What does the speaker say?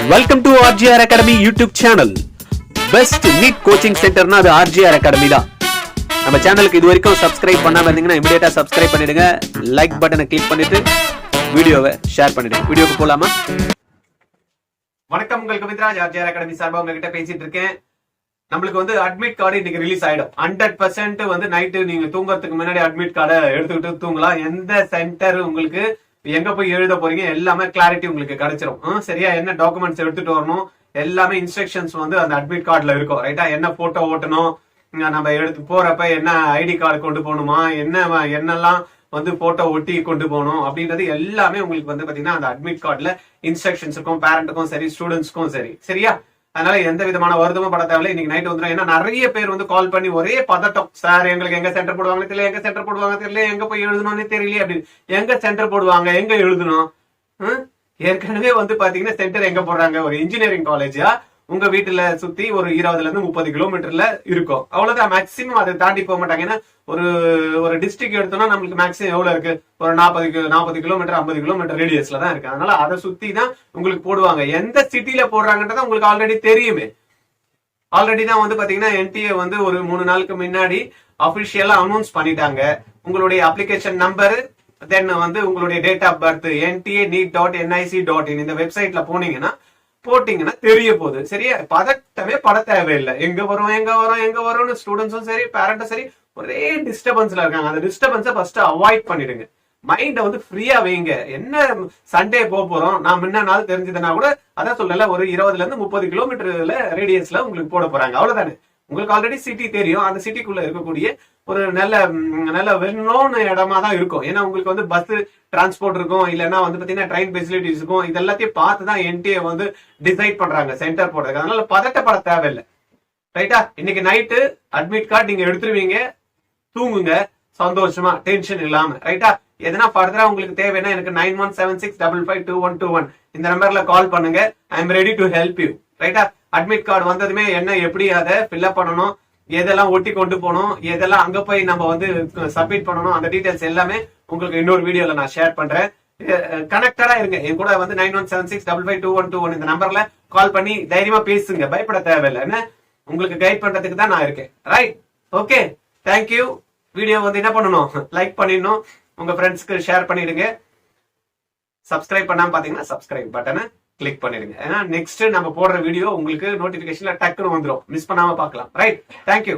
Welcome to RGR Academy YouTube channel. Best NEET coaching சென்டர்னா அது RGR Academy தான். நம்ம சேனலுக்கு இது வரைக்கும் சப்ஸ்கிரைப் பண்ணாம இருந்தீங்கன்னா இமிடியேட்டா சப்ஸ்கிரைப் பண்ணிடுங்க. லைக் பட்டனை கிளிக் பண்ணிட்டு வீடியோவை ஷேர் பண்ணிடுங்க. வீடியோக்கு போலாமா? வணக்கம், உங்களுக்கு கவித்ராஜ் RGR Academy சார்பா உங்ககிட்ட பேசிட்டு இருக்கேன். நம்மளுக்கு வந்து அட்மிட் கார்டு இன்னைக்கு ரிலீஸ் ஆயிடும். 100% வந்து நைட்டு நீங்க தூங்குறதுக்கு முன்னாடி அட்மிட் கார்டை எடுத்துக்கிட்டு தூங்கலாம். எந்த சென்டர் உங்களுக்கு எங்க போய் எழுத போறீங்க எல்லாமே கிளாரிட்டி உங்களுக்கு கிடைச்சிரும். சரியா? என்ன டாக்குமெண்ட்ஸ் எடுத்துட்டு வரணும் எல்லாமே இன்ஸ்ட்ரக்ஷன்ஸ் வந்து அந்த அட்மிட் கார்டுல இருக்கும். ரைட்டா? என்ன போட்டோ ஓட்டணும், நம்ம எடுத்து போறப்ப என்ன ஐடி கார்டு கொண்டு போகணுமா, என்னெல்லாம் வந்து போட்டோ ஒட்டி கொண்டு போகணும் அப்படின்றது எல்லாமே உங்களுக்கு வந்து பாத்தீங்கன்னா அந்த அட்மிட் கார்டுல இன்ஸ்ட்ரக்ஷன்ஸ் இருக்கும். பேரண்ட்டுக்கும் சரி, ஸ்டூடெண்ட்ஸ்க்கும் சரி. சரியா? அதனால எந்த விதமான வருத்தமும் பட தேவையில்லை. இன்னைக்கு நைட் வந்துடும். ஏன்னா நிறைய பேர் வந்து கால் பண்ணி ஒரே பதட்டம். சார், எங்களுக்கு எங்க சென்டர் போடுவாங்க தெரியல, எங்க சென்டர் போடுவாங்க தெரியல, எங்க போய் எழுதணும்னு தெரியல அப்படின்னு. எங்க சென்டர் போடுவாங்க, எங்க எழுதணும்? ஏற்கனவே வந்து பாத்தீங்கன்னா சென்டர் எங்க போடுறாங்க? ஒரு இன்ஜினியரிங் காலேஜா உங்க வீட்டுல சுத்தி ஒரு 20 இருந்து 30 கிலோமீட்டர்ல இருக்கும். அவ்வளவுதான் மேக்சிமம். அதை தாண்டி போக மாட்டாங்க. ஏன்னா ஒரு டிஸ்ட்ரிக்ட் எடுத்தோம்னா நம்மளுக்கு மேக்சிமம் எவ்வளவு இருக்கு? ஒரு 40 கிலோமீட்டர் 50 கிலோமீட்டர் ரேடியஸ்ல தான் இருக்கு. அதனால அதை சுத்தி தான் உங்களுக்கு போடுவாங்க. எந்த சிட்டில போடுறாங்கன்றத உங்களுக்கு ஆல்ரெடி தெரியுமே. ஆல்ரெடி தான் வந்து பாத்தீங்கன்னா NTA வந்து ஒரு 3 நாளுக்கு முன்னாடி அபிஷியலா அனௌன்ஸ் பண்ணிட்டாங்க. உங்களுடைய அப்ளிகேஷன் நம்பர், தென் வந்து உங்களுடைய டேட் ஆஃப் பர்த், NTA.NEET.nic.in இந்த வெப்சைட்ல போட்டீங்கன்னா தெரிய போகுது. சரியா? பதட்டமே பட தேவையில்லை. எங்க வரும்னு ஸ்டூடெண்ட்ஸும் சரி, பேரண்ட்டும் சரி ஒரே டிஸ்டர்பன்ஸ்ல இருக்காங்க. அந்த டிஸ்டர்பன்ஸை ஃபர்ஸ்ட் அவாய்ட் பண்ணிடுங்க. மைண்ட வந்து ஃப்ரீயா வைங்க. என்ன சண்டே போறோம், நான் முன்ன நாள் தெரிஞ்சதுன்னா கூட அதான் சொல்லல, ஒரு 20 இருந்து 30 கிலோமீட்டர்ல ரேடியஸ்ல உங்களுக்கு போட போறாங்க. அவ்வளவுதானே. உங்களுக்கு ஆல்ரெடி சிட்டி தெரியும். அந்த சிட்டிக்குள்ள இருக்கக்கூடிய ஒரு நல்ல வெல் நோன் இடமா தான் இருக்கும். ஏன்னா உங்களுக்கு வந்து பஸ் டிரான்ஸ்போர்ட் இருக்கும், இல்லைன்னா வந்து பாத்தீங்கன்னா ட்ரெயின் ஃபெசிலிட்டிஸ் இருக்கும். இது எல்லாத்தையும் பார்த்து தான் NTA வந்து டிசைட் பண்றாங்க சென்டர் போடுறதுக்கு. அதனால பதட்டப்பட தேவையில்லை. ரைட்டா? இன்னைக்கு நைட்டு அட்மிட் கார்டு நீங்க எடுத்துருவீங்க. தூங்குங்க சந்தோஷமா, டென்ஷன் இல்லாம. ரைட்டா? எதனா ஃபர்தரா உங்களுக்கு தேவைன்னா எனக்கு 9176552121 இந்த நம்பர்ல கால் பண்ணுங்க. I am ready to help you. ரைட்டா? அட்மிட் கார்டு வந்ததுமே என்ன எப்படி அதை ஃபில்அப் பண்ணணும், எதெல்லாம் ஒட்டி கொண்டு போகணும், எதெல்லாம் அங்க போய் நம்ம வந்து சப்மிட் பண்ணணும், அந்த டீடைல்ஸ் எல்லாமே உங்களுக்கு இன்னொரு வீடியோல நான் ஷேர் பண்றேன். கனெக்டடா இருங்க. என் கூட வந்து 9176552121 இந்த நம்பர்ல கால் பண்ணி தைரியமா பேசுங்க. பயப்பட தேவையில்லை. என்ன, உங்களுக்கு கைட் பண்றதுக்கு தான் நான் இருக்கேன். ரைட்? Okay, thank you. வீடியோ வந்து என்ன பண்ணணும்? லைக் பண்ணிடணும், உங்க ஃப்ரெண்ட்ஸ்க்கு ஷேர் பண்ணிடுங்க. சப்ஸ்கிரைப் பண்ணாம பாத்தீங்கன்னா சப்ஸ்கிரைப் பட்டனை கிளிக் பண்ணிடுங்க. ஏன்னா நெக்ஸ்ட் நம்ம போடுற வீடியோ உங்களுக்கு நோட்டிபிகேஷன்ல டக்குன்னு வந்துடும். மிஸ் பண்ணாம பார்க்கலாம். ரைட்? தேங்க்யூ.